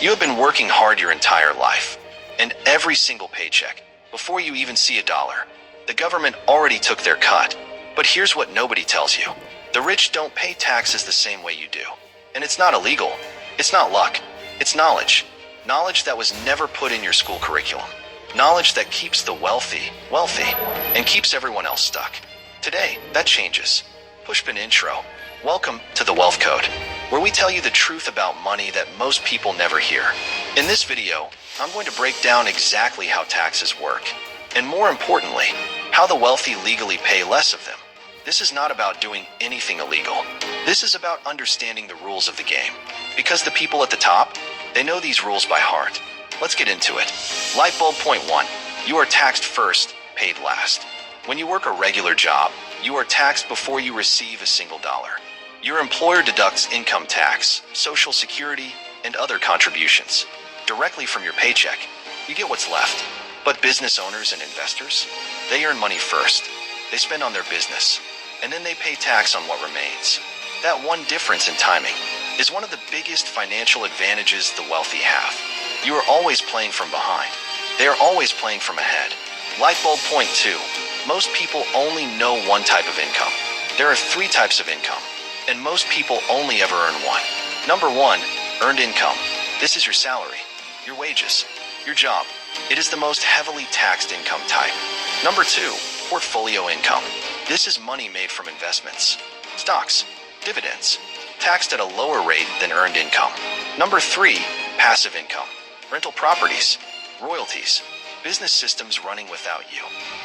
You have been working hard your entire life, and every single paycheck, before you even see a dollar, the government already took their cut. But here's what nobody tells you. The rich don't pay taxes the same way you do. And it's not illegal. It's not luck. It's knowledge. Knowledge that was never put in your school curriculum. Knowledge that keeps the wealthy, wealthy, and keeps everyone else stuck. Today, that changes. Pushpin intro. Welcome to The Wealth Code, where we tell you the truth about money that most people never hear. In this video, I'm going to break down exactly how taxes work, and more importantly, how the wealthy legally pay less of them. This is not about doing anything illegal. This is about understanding the rules of the game. Because the people at the top, they know these rules by heart. Let's get into it. Light bulb point 1. You are taxed first, paid last. When you work a regular job, you are taxed before you receive a single dollar. Your employer deducts income tax, Social Security, and other contributions directly from your paycheck. You get what's left. But business owners and investors, they earn money first. They spend on their business, and then they pay tax on what remains. That one difference in timing is one of the biggest financial advantages the wealthy have. You are always playing from behind. They are always playing from ahead. Light bulb point 2. Most people only know one type of income. There are 3 types of income, and most people only ever earn one. Number 1, earned income. This is your salary, your wages, your job. It is the most heavily taxed income type. Number 2, portfolio income. This is money made from investments, stocks, dividends, taxed at a lower rate than earned income. Number 3, passive income. Rental properties, royalties, business systems running without you.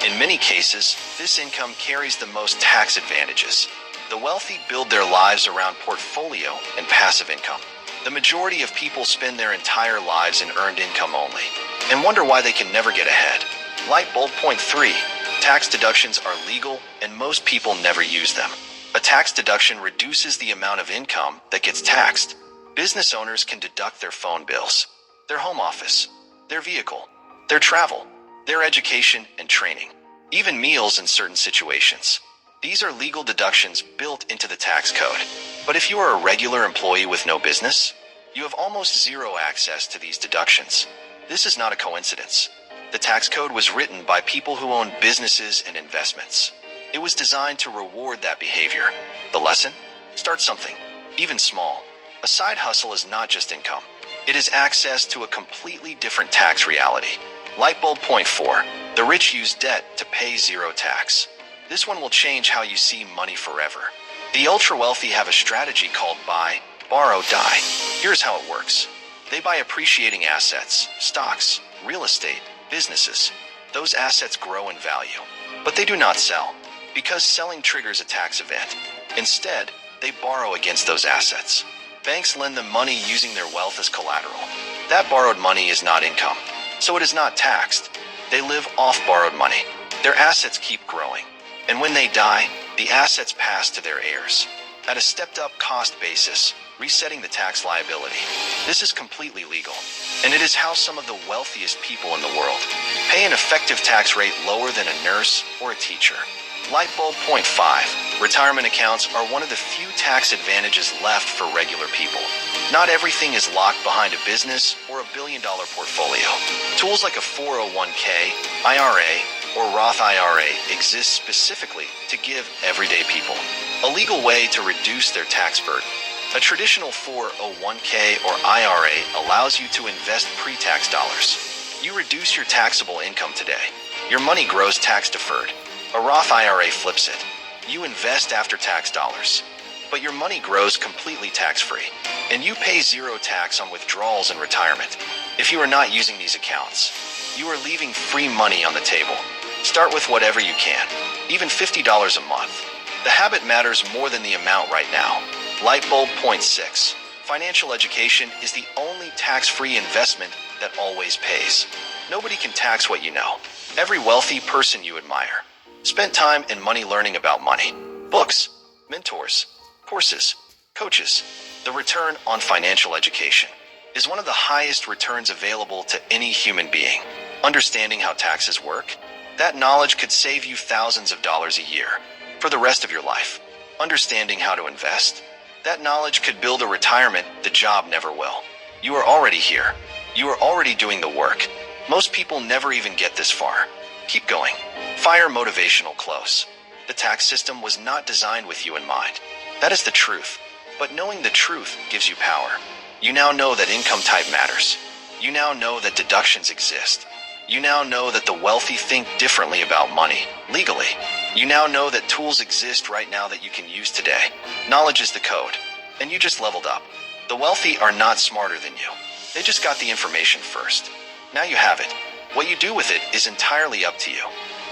In many cases, this income carries the most tax advantages. The wealthy build their lives around portfolio and passive income. The majority of people spend their entire lives in earned income only, and wonder why they can never get ahead. Light bulb point 3. Tax deductions are legal, and most people never use them. A tax deduction reduces the amount of income that gets taxed. Business owners can deduct their phone bills, their home office, their vehicle, their travel, their education and training, even meals in certain situations. These are legal deductions built into the tax code. But if you are a regular employee with no business, you have almost zero access to these deductions. This is not a coincidence. The tax code was written by people who own businesses and investments. It was designed to reward that behavior. The lesson? Start something, even small. A side hustle is not just income. It is access to a completely different tax reality. Light bulb point 4. The rich use debt to pay zero tax. This one will change how you see money forever. The ultra-wealthy have a strategy called buy, borrow, die. Here's how it works. They buy appreciating assets, stocks, real estate, businesses. Those assets grow in value, but they do not sell, because selling triggers a tax event. Instead, they borrow against those assets. Banks lend them money using their wealth as collateral. That borrowed money is not income, so it is not taxed. They live off borrowed money. Their assets keep growing, and when they die, the assets pass to their heirs at a stepped-up cost basis, resetting the tax liability. This is completely legal, and it is how some of the wealthiest people in the world pay an effective tax rate lower than a nurse or a teacher. Light bulb point 5. Retirement accounts are one of the few tax advantages left for regular people. Not everything is locked behind a business or a billion-dollar portfolio. Tools like a 401k, IRA, or Roth IRA exist specifically to give everyday people a legal way to reduce their tax burden. A traditional 401k or IRA allows you to invest pre-tax dollars. You reduce your taxable income today. Your money grows tax-deferred. A Roth IRA flips it. You invest after-tax dollars, but your money grows completely tax-free, and you pay zero tax on withdrawals in retirement. If you are not using these accounts, you are leaving free money on the table. Start with whatever you can, even $50 a month. The habit matters more than the amount right now. Light bulb point 6. Financial education is the only tax-free investment that always pays. Nobody can tax what you know. Every wealthy person you admire spent time and money learning about money. Books, mentors, courses, coaches. The return on financial education is one of the highest returns available to any human being. Understanding how taxes work, that knowledge could save you thousands of dollars a year for the rest of your life. Understanding how to invest, that knowledge could build a retirement the job never will. You are already here. You are already doing the work. Most people never even get this far. Keep going. Fire motivational close. The tax system was not designed with you in mind. That is the truth. But knowing the truth gives you power. You now know that income type matters. You now know that deductions exist. You now know that the wealthy think differently about money, legally. You now know that tools exist right now that you can use today. Knowledge is the code. And you just leveled up. The wealthy are not smarter than you. They just got the information first. Now you have it. What you do with it is entirely up to you.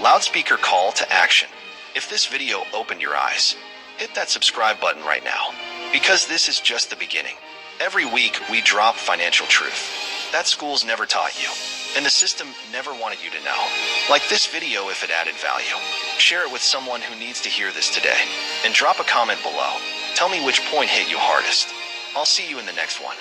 Loudspeaker call to action. If this video opened your eyes, hit that subscribe button right now. Because this is just the beginning. Every week, we drop financial truth that schools never taught you, and the system never wanted you to know. Like this video if it added value. Share it with someone who needs to hear this today, and drop a comment below. Tell me which point hit you hardest. I'll see you in the next one.